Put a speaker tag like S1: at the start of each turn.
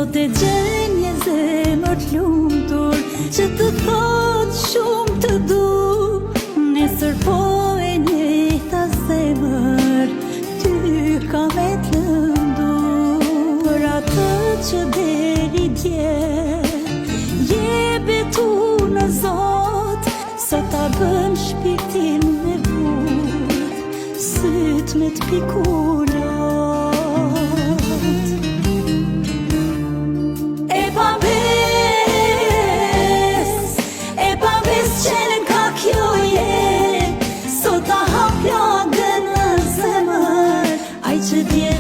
S1: Sot e gjen një zemër t'lumtur që të thot shumë të du. Nesër po e njëjta zemër ty ka me t'lëndur. Atë që deri dje je betu në Zot, sot ta bën shpirtin me vut, syt me t'pikullat. Që dje